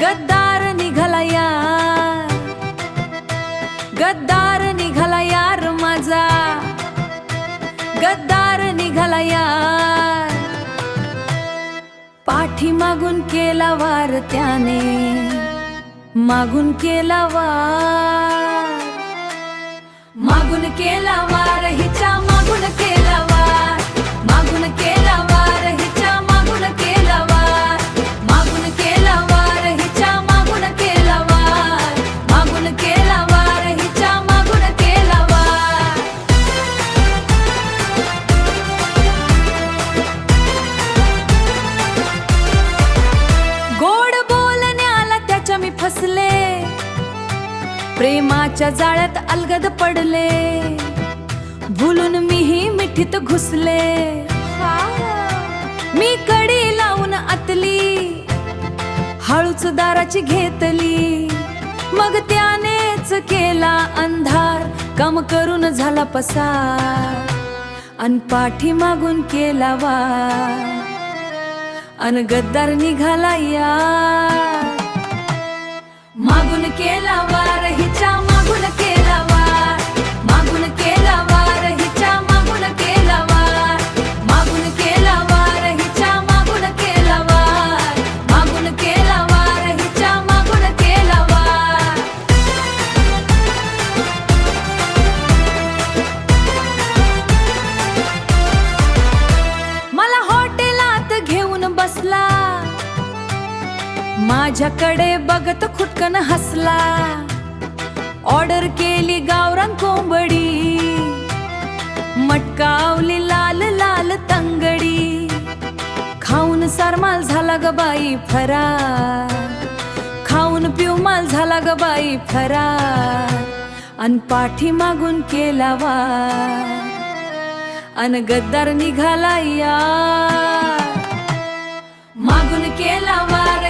गद्दार निघाला यार, गद्दार निघाला यार माझा, गद्दार निघाला यार. पाठी मागून केला वार त्याने, मागून केला वार, मागून केला वार हिच्या मागून केला वार, मागून केला वार हिच्या मागून केला वार, मागून केला वार हिच्या मागून केला वार, मागून केला वार हिच्या मागून केला वार. गोड बोलण्याला त्याच्या मी फसले, प्रेमाच्या जाळ्यात अलगद पडले, भुलून मीही मिठीत घुसले. मी कडी लावून आतली, हळूच दाराची घेतली, मग त्यानेच केला अंधार, काम करून झाला पसार, अन पाठी मागून केला वार, अन गद्दार निघाला यार. मागून केला वार हिच्या मागून केला वार, मागून केला वार हिच्या मागून केला वार, मागून केला वार हिच्या मागून केला वार, मागून केला वार हिच्या मागून केला वार. मला हॉटेलात घेऊन बसला, माझ्याकडे बघत खुटकन हसला, ऑर्डर केली गावरान कोंबडी, मटकावली लाल लाल तंगडी, खाऊन सारमाल झाला ग बाई फरार, खाऊन पिऊ माल झाला ग बाई फरार, अन पाठी मागून केला वार, अन गद्दार निघाला यार. मागून केला वार